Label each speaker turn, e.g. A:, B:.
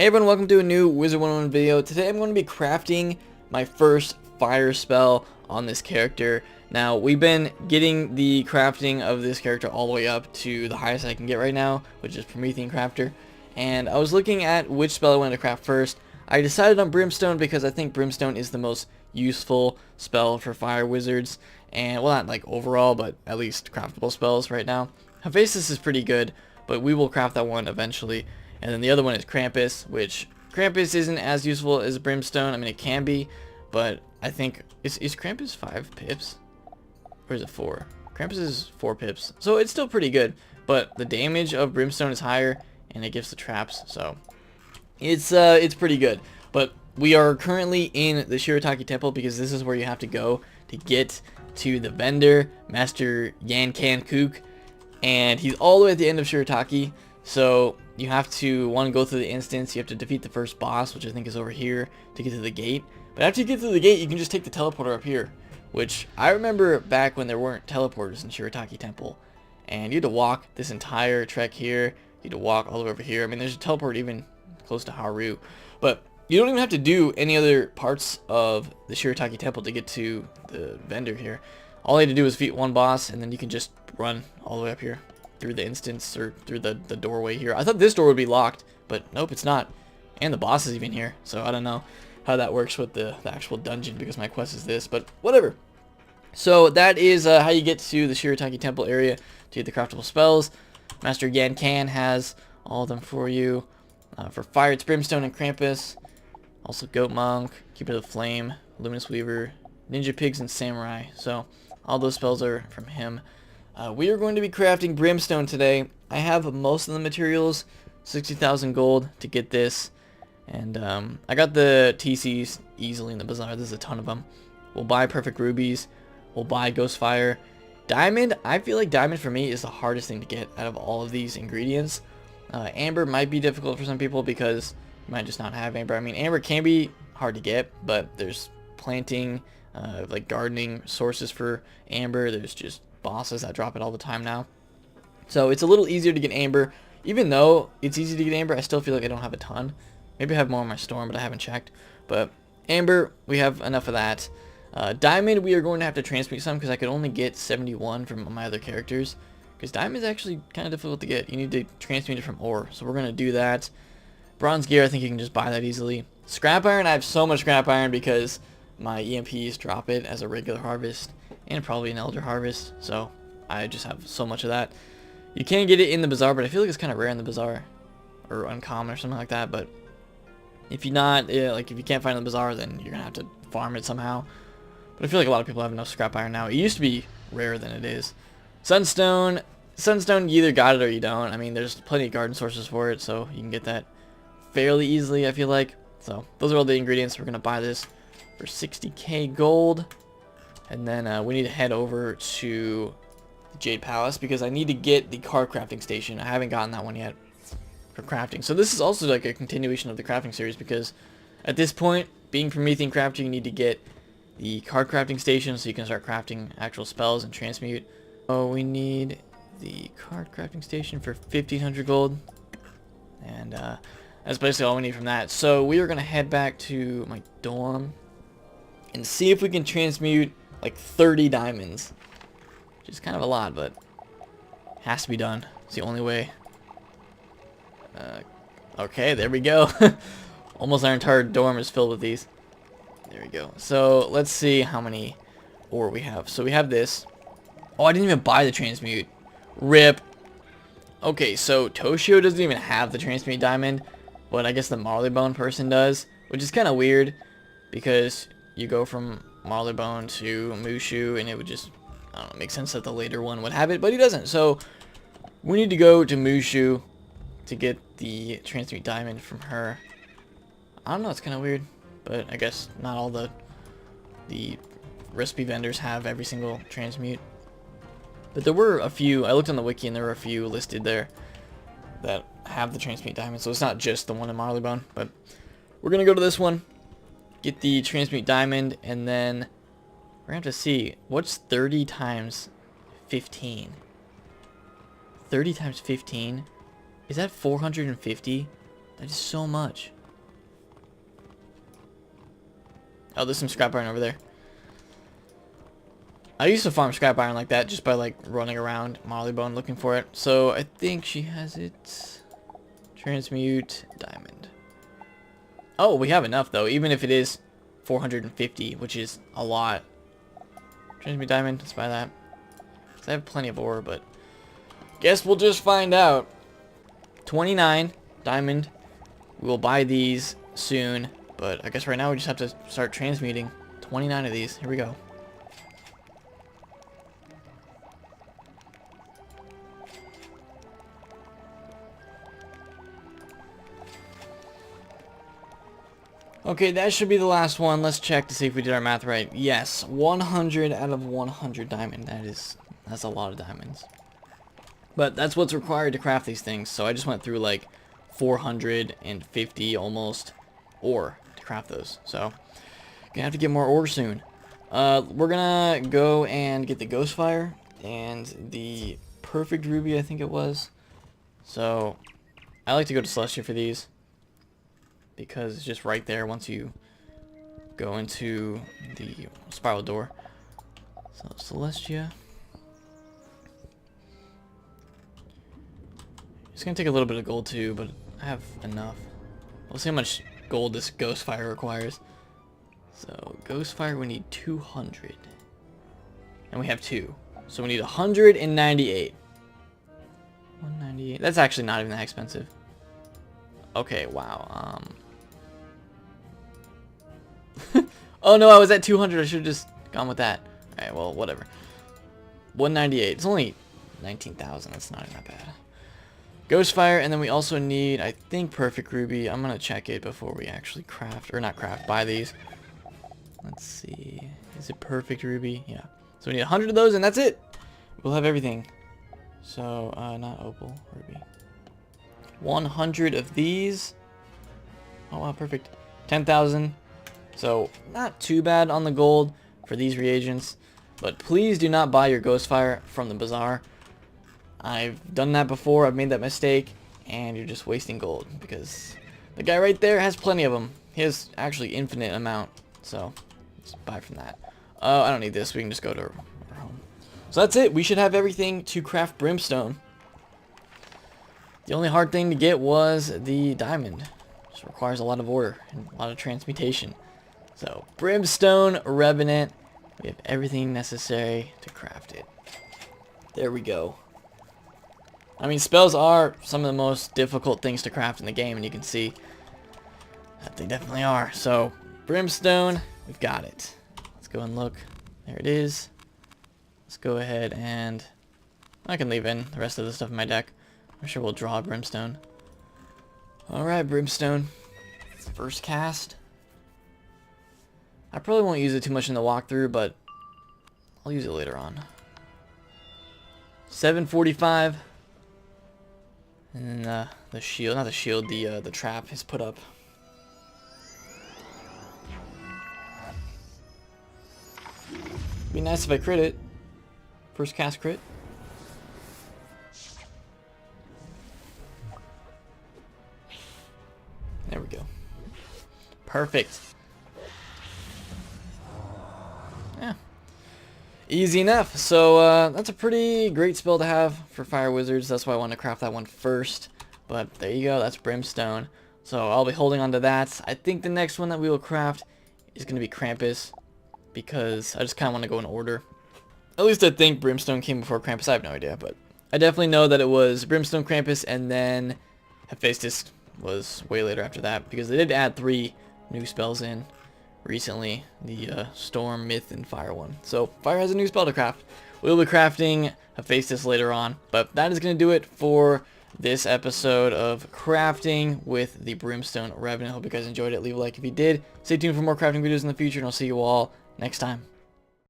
A: Hey everyone, welcome to a new Wizard101 video. Today I'm going to be crafting my first fire spell on this character. Now, we've been getting the crafting of this character all the way up to the highest I can get right now, which is Promethean Crafter. And I was looking at which spell I wanted to craft first. I decided on Brimstone because I think Brimstone is the most useful spell for fire wizards. And, well, not like overall, but at least craftable spells right now. Hephaestus is pretty good, but we will craft that one eventually. And then the other one is Krampus, which Krampus isn't as useful as Brimstone. I mean, it can be, but I think, is Krampus 5 pips? Or is it 4? Krampus is 4 pips, so it's still pretty good, but the damage of Brimstone is higher, and it gives the traps, so it's pretty good. But we are currently in the Shirataki Temple because this is where you have to go to get to the vendor, Master Yankan Kook, and he's all the way at the end of Shirataki. So you have to, one, go through the instance. You have to defeat the first boss, which I think is over here, to get to the gate. But after you get to the gate, you can just take the teleporter up here, which I remember back when there weren't teleporters in Shirataki Temple. And you had to walk this entire trek here. You had to walk all the way over here. I mean, there's a teleport even close to Haru. But you don't even have to do any other parts of the Shirataki Temple to get to the vendor here. All you had to do was defeat one boss, and then you can just run all the way up here through the instance, or through the doorway here. I thought this door would be locked, but nope, it's not. And the boss is even here, so I don't know how that works with the actual dungeon, because my quest is this, but whatever. So that is how you get to the Shirataki Temple area to get the craftable spells. Master Yankan has all of them for you. For fire, it's Brimstone and Krampus. Also Goat Monk, Keeper of the Flame, Luminous Weaver, Ninja Pigs, and Samurai. So all those spells are from him. We are going to be crafting Brimstone today. I have most of the materials, 60,000 gold to get this, and I got the TCs easily in the bazaar. There's a ton of them. We'll buy Perfect Rubies. We'll buy Ghostfire. Diamond, I feel like Diamond for me is the hardest thing to get out of all of these ingredients. Amber might be difficult for some people because you might just not have Amber. I mean, Amber can be hard to get, but there's planting, like gardening sources for Amber. There's just bosses that drop it all the time now, so it's a little easier to get Amber. Even though it's easy to get Amber, I still feel like I don't have a ton. Maybe I have more in my storm, but I haven't checked. But Amber, we have enough of that. Diamond, we are going to have to transmute some because I could only get 71 from my other characters, because Diamond is actually kind of difficult to get. You need to transmute it from ore, so we're going to do that. Bronze gear, I think you can just buy that easily. Scrap iron, I have so much scrap iron because my EMPs drop it as a regular harvest and probably an elder harvest, so I just have so much of that. You can get it in the bazaar, but I feel like it's kind of rare in the bazaar, or uncommon or something like that. But if you're not, like if you can't find it in the bazaar, then you're gonna have to farm it somehow. But I feel like a lot of people have enough scrap iron now. It used to be rarer than it is. Sunstone, you either got it or you don't. I mean, there's plenty of garden sources for it, so you can get that fairly easily, I feel like. So those are all the ingredients. We're gonna buy this for 60k gold. And then we need to head over to the Jade Palace because I need to get the card crafting station. I haven't gotten that one yet for crafting. So this is also like a continuation of the crafting series because at this point, being Promethean Crafter, you need to get the card crafting station so you can start crafting actual spells and transmute. Oh, we need the card crafting station for 1500 gold. And that's basically all we need from that. So we are going to head back to my dorm and see if we can transmute like 30 diamonds, which is kind of a lot, but has to be done. It's the only way. Okay, there we go. Almost our entire dorm is filled with these. There we go. So let's see how many ore we have. So we have this. Oh, I didn't even buy the transmute. RIP. Okay, so Toshio doesn't even have the transmute diamond, but I guess the Marleybone person does, which is kind of weird because you go from Marleybone to Mushu, and it would just, I don't know, make sense that the later one would have it, but he doesn't. So we need to go to Mushu to get the transmute diamond from her. I don't know, it's kind of weird, but I guess not all the recipe vendors have every single transmute. But there were a few, I looked on the wiki and there were a few listed there that have the transmute diamond, so it's not just the one in Marleybone. But we're gonna go to this one, get the transmute diamond, and then we're gonna have to see what's 30 times 15. 30 times 15, is that 450? That is so much. Oh, there's some scrap iron over there. I used to farm scrap iron like that just by like running around Marleybone looking for it. So I think she has it. Transmute diamond. Oh, we have enough though, even if it is 450, which is a lot. Transmute diamond, let's buy that. 'Cause I have plenty of ore, but guess we'll just find out. 29 diamond. We will buy these soon, but I guess right now we just have to start transmuting 29 of these. Here we go. Okay, that should be the last one. Let's check to see if we did our math right. Yes, 100 out of 100 diamond. That's a lot of diamonds. But that's what's required to craft these things. So I just went through like 450 almost ore to craft those. So gonna have to get more ore soon. We're gonna go and get the ghost fire and the perfect ruby, I think it was. So I like to go to Celestia for these, because it's just right there once you go into the spiral door. So Celestia. It's gonna take a little bit of gold too, but I have enough. We'll see how much gold this ghost fire requires. So ghost fire, we need 200, and we have 2, so we need 198. 198. That's actually not even that expensive. Okay, wow. Oh no, I was at 200. I should have just gone with that. Alright, well, whatever. 198. It's only 19,000. That's not even that bad. Ghost fire, and then we also need, I think, perfect ruby. I'm gonna check it before we actually craft, or not craft, buy these. Let's see. Is it perfect ruby? Yeah. So we need 100 of those, and that's it. We'll have everything. So, not opal, ruby. 100 of these. Oh wow, perfect. 10,000. So not too bad on the gold for these reagents, but please do not buy your ghost fire from the bazaar. I've done that before. I've made that mistake, and you're just wasting gold because the guy right there has plenty of them. He has actually infinite amount, so let's buy from that. I don't need this. We can just go to our home. So that's it. We should have everything to craft brimstone. The only hard thing to get was the diamond. It requires a lot of ore and a lot of transmutation. So, Brimstone Revenant. We have everything necessary to craft it. There we go. I mean, spells are some of the most difficult things to craft in the game, and you can see that they definitely are. So, Brimstone, we've got it. Let's go and look. There it is. Let's go ahead and I can leave in the rest of the stuff in my deck. I'm sure we'll draw Brimstone. Alright, Brimstone. First cast. I probably won't use it too much in the walkthrough, but I'll use it later on. 745. And then the shield, not the shield, the trap is put up. Be nice if I crit it. First cast crit. There we go. Perfect. Yeah. Easy enough. So that's a pretty great spell to have for fire wizards. That's why I want to craft that one first. But there you go. That's Brimstone. So I'll be holding on to that. I think the next one that we will craft is going to be Krampus, because I just kind of want to go in order. At least I think Brimstone came before Krampus. I have no idea, but I definitely know that it was Brimstone, Krampus, and then Hephaestus was way later after that, because they did add 3 new spells in recently, the Storm, Myth, and Fire one. So Fire has a new spell to craft. We'll be crafting Hephaestus later on, but that is going to do it for this episode of crafting with the Brimstone Revenant. Hope you guys enjoyed it. Leave a like if you did. Stay tuned for more crafting videos in the future, and I'll see you all next time.